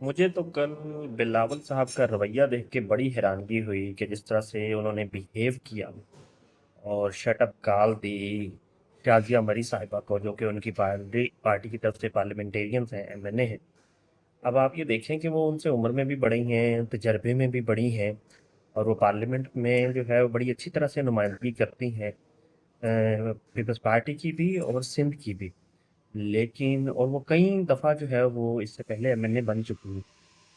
مجھے تو کل بلاول صاحب کا رویہ دیکھ کے بڑی حیرانگی ہوئی کہ جس طرح سے انہوں نے بیہیو کیا اور شٹ اپ کال دی شازیہ مری صاحبہ کو، جو کہ ان کی پارٹی کی طرف سے پارلیمنٹیرینز ہیں، ایم این اے ہیں۔ اب آپ یہ دیکھیں کہ وہ ان سے عمر میں بھی بڑی ہیں، تجربے میں بھی بڑی ہیں، اور وہ پارلیمنٹ میں جو ہے وہ بڑی اچھی طرح سے نمائندگی کرتی ہیں، پیپلز پارٹی کی بھی اور سندھ کی بھی۔ لیکن اور وہ کئی دفعہ جو ہے وہ اس سے پہلے ایم این اے بن چکی ہیں،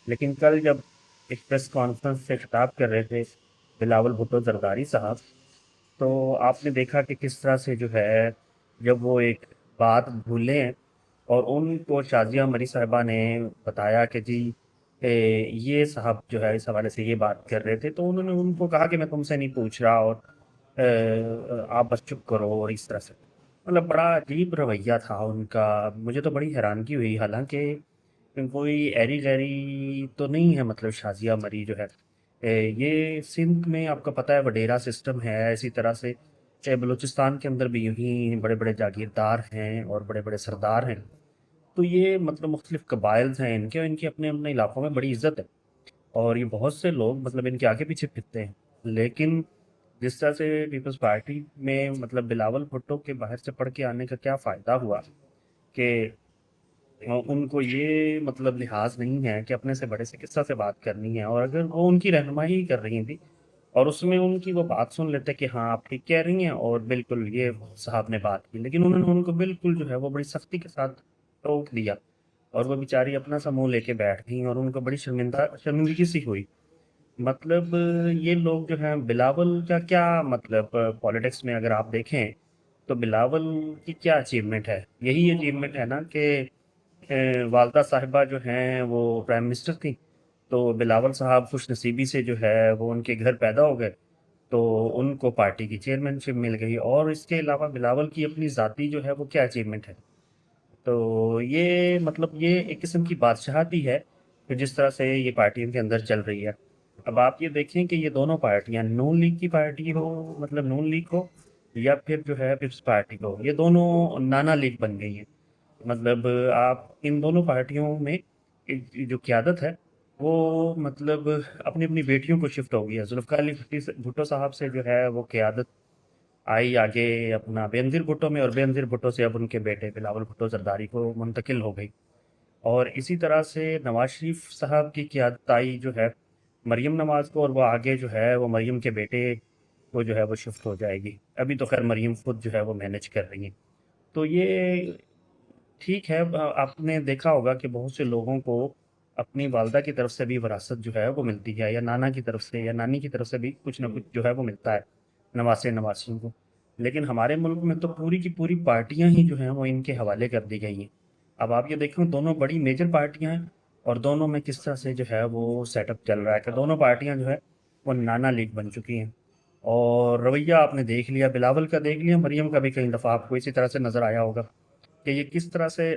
لیکن کل جب ایک پریس کانفرنس سے خطاب کر رہے تھے بلاول بھٹو زرداری صاحب، تو آپ نے دیکھا کہ کس طرح سے جو ہے جب وہ ایک بات بھولیں اور ان کو شازیہ مری صاحبہ نے بتایا کہ جی یہ صاحب جو ہے اس حوالے سے یہ بات کر رہے تھے، تو انہوں نے ان کو کہا کہ میں تم سے نہیں پوچھ رہا، اور آپ بس چپ کرو، اور اس طرح سے مطلب بڑا عجیب رویہ تھا ان کا۔ مجھے تو بڑی حیرانگی ہوئی، حالانکہ کوئی ایری گیری تو نہیں ہے، مطلب شازیہ مری جو ہے یہ سندھ میں آپ کا پتہ ہے وڈیرا سسٹم ہے، اسی طرح سے بلوچستان کے اندر بھی یوں ہی بڑے بڑے جاگیردار ہیں اور بڑے بڑے سردار ہیں، تو یہ مطلب مختلف قبائل ہیں ان کے، اور ان کی اپنے اپنے علاقوں میں بڑی عزت ہے، اور یہ بہت سے لوگ مطلب ان کے آگے پیچھے پھرتے ہیں۔ لیکن جس طرح سے پیپلز پارٹی میں مطلب بلاول بھٹو کے باہر سے پڑھ کے آنے کا کیا فائدہ ہوا کہ ان کو یہ مطلب لحاظ نہیں ہے کہ اپنے سے بڑے سے کس طرح سے بات کرنی ہے، اور اگر وہ ان کی رہنمائی ہی کر رہی تھی اور اس میں ان کی وہ بات سن لیتے کہ ہاں آپ ٹھیک کہہ رہی ہیں، اور بالکل یہ صاحب نے بات کی، لیکن انہوں نے ان کو بالکل جو ہے وہ بڑی سختی کے ساتھ ٹوک دیا، اور وہ بیچاری اپنا سا منہ لے کے بیٹھ گئیں، اور ان کو بڑی شرمندگی سی ہوئی۔ مطلب یہ لوگ جو ہیں بلاول کا کیا مطلب پالیٹکس میں اگر آپ دیکھیں تو بلاول کی کیا اچیومنٹ ہے؟ یہی اچیومنٹ ہے نا کہ والدہ صاحبہ جو ہیں وہ پرائم منسٹر تھیں، تو بلاول صاحب خوش نصیبی سے جو ہے وہ ان کے گھر پیدا ہو گئے، تو ان کو پارٹی کی چیئرمین شپ مل گئی، اور اس کے علاوہ بلاول کی اپنی ذاتی جو ہے وہ کیا اچیومنٹ ہے؟ تو یہ مطلب یہ ایک قسم کی بادشاہتی ہے کہ جس طرح سے یہ پارٹیوں کے اندر چل رہی ہے۔ اب آپ یہ دیکھیں کہ یہ دونوں پارٹیاں، نون لیگ کی پارٹی ہو، مطلب نون لیگ ہو، یا پھر جو ہے پیپلز پارٹی ہو، یہ دونوں نانا لیگ بن گئی ہیں۔ مطلب آپ ان دونوں پارٹیوں میں جو قیادت ہے وہ مطلب اپنی اپنی بیٹیوں کو شفٹ ہو گئی ہے۔ ذوالفقار علی بھٹو صاحب سے جو ہے وہ قیادت آئی آگے اپنا بینظیر بھٹو میں، اور بینظیر بھٹو سے اب ان کے بیٹے بلاول بھٹو زرداری کو منتقل ہو گئی، اور اسی طرح سے نواز شریف صاحب کی قیادت آئی جو ہے مریم نواز کو، اور وہ آگے جو ہے وہ مریم کے بیٹے کو جو ہے وہ شفٹ ہو جائے گی۔ ابھی تو خیر مریم خود جو ہے وہ مینج کر رہی ہیں۔ تو یہ ٹھیک ہے، آپ نے دیکھا ہوگا کہ بہت سے لوگوں کو اپنی والدہ کی طرف سے بھی وراثت جو ہے وہ ملتی ہے، یا نانا کی طرف سے یا نانی کی طرف سے بھی کچھ نہ کچھ جو ہے وہ ملتا ہے نواسے نواسیوں کو۔ لیکن ہمارے ملک میں تو پوری کی پوری پارٹیاں ہی جو ہیں وہ ان کے حوالے کر دی گئی ہیں۔ اب آپ یہ دیکھیں دونوں بڑی میجر پارٹیاں ہیں، اور دونوں میں کس طرح سے جو ہے وہ سیٹ اپ چل رہا ہے کہ دونوں پارٹیاں جو ہے وہ نانا لیگ بن چکی ہیں، اور رویہ آپ نے دیکھ لیا، بلاول کا دیکھ لیا، مریم کا بھی کئی دفعہ آپ کو اسی طرح سے نظر آیا ہوگا کہ یہ کس طرح سے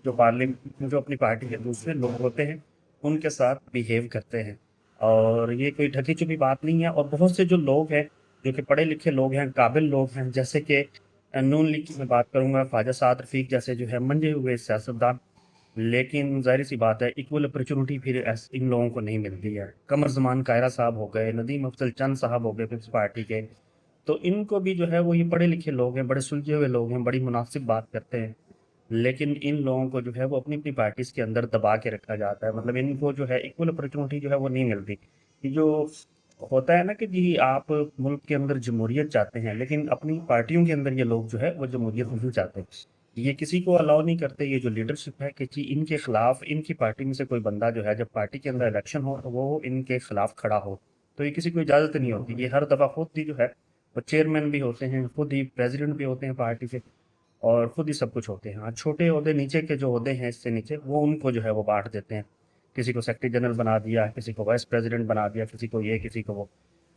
جو پارلیمنٹ جو اپنی پارٹی کے دوسرے لوگ ہوتے ہیں ان کے ساتھ بیہیو کرتے ہیں، اور یہ کوئی ڈھکی چھپی بات نہیں ہے۔ اور بہت سے جو لوگ ہیں جو کہ پڑھے لکھے لوگ ہیں، قابل لوگ ہیں، جیسے کہ نون لیگ کی میں بات کروں گا، خواجہ سعد رفیق جیسے جو ہے منجے ہوئے سیاستدان، لیکن ظاہر سی بات ہے ایکول اپرچونٹی پھر ان لوگوں کو نہیں ملتی ہے۔ قمر زمان کائرہ صاحب ہو گئے، ندیم افضل چند صاحب ہو گئے پیپلز پارٹی کے، تو ان کو بھی جو ہے وہ یہ پڑھے لکھے لوگ ہیں، بڑے سلجھے ہوئے لوگ ہیں، بڑی مناسب بات کرتے ہیں، لیکن ان لوگوں کو جو ہے وہ اپنی اپنی پارٹیز کے اندر دبا کے رکھا جاتا ہے، مطلب ان کو جو ہے ایکول اپرچونٹی جو ہے وہ نہیں ملتی۔ یہ جو ہوتا ہے نا کہ جی آپ ملک کے اندر جمہوریت چاہتے ہیں، لیکن اپنی پارٹیوں کے اندر یہ لوگ جو ہے وہ جمہوریت نہیں چاہتے، یہ کسی کو الاؤ نہیں کرتے، یہ جو لیڈرشپ ہے کہ جی ان کے خلاف ان کی پارٹی میں سے کوئی بندہ جو ہے جب پارٹی کے اندر الیکشن ہو تو وہ ان کے خلاف کھڑا ہو، تو یہ کسی کو اجازت نہیں ہوتی، یہ ہر دفعہ خود ہی جو ہے وہ چیئرمین بھی ہوتے ہیں، خود ہی پریزیڈنٹ بھی ہوتے ہیں پارٹی کے، اور خود ہی سب کچھ ہوتے ہیں۔ ہاں چھوٹے عہدے نیچے کے جو عہدے ہیں اس سے نیچے وہ ان کو جو ہے وہ بانٹ دیتے ہیں، کسی کو سیکرٹری جنرل بنا دیا، کسی کو وائس پریزیڈنٹ بنا دیا، کسی کو یہ کسی کو وہ،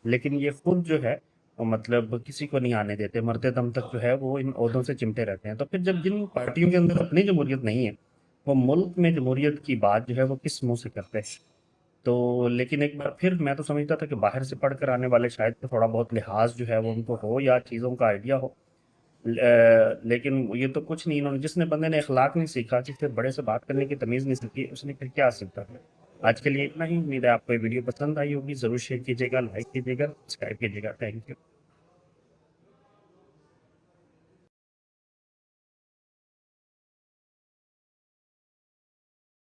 لیکن یہ خود جو ہے وہ مطلب کسی کو نہیں آنے دیتے، مرتے دم تک جو ہے وہ ان عہدوں سے چمٹے رہتے ہیں۔ تو پھر جب جن پارٹیوں کے اندر اپنی جمہوریت نہیں ہے، وہ ملک میں جمہوریت کی بات جو ہے وہ کس منہ سے کرتے ہیں؟ تو لیکن ایک بار پھر میں تو سمجھتا تھا کہ باہر سے پڑھ کر آنے والے شاید تھوڑا بہت لحاظ جو ہے وہ ان کو ہو، یا چیزوں کا آئیڈیا ہو، لیکن یہ تو کچھ نہیں، انہوں نے جس نے بندے نے اخلاق نہیں سیکھا، جس سے بڑے سے بات کرنے کی تمیز نہیں سیکھی، اس نے پھر کیا سیکھا؟ آج کے لیے اتنا ہی، امید ہے آپ کو یہ ویڈیو پسند آئی ہوگی، ضرور شیئر کیجیے گا، لائک کیجیے گا، سبسکرائب کیجیے گا، تھینک یو۔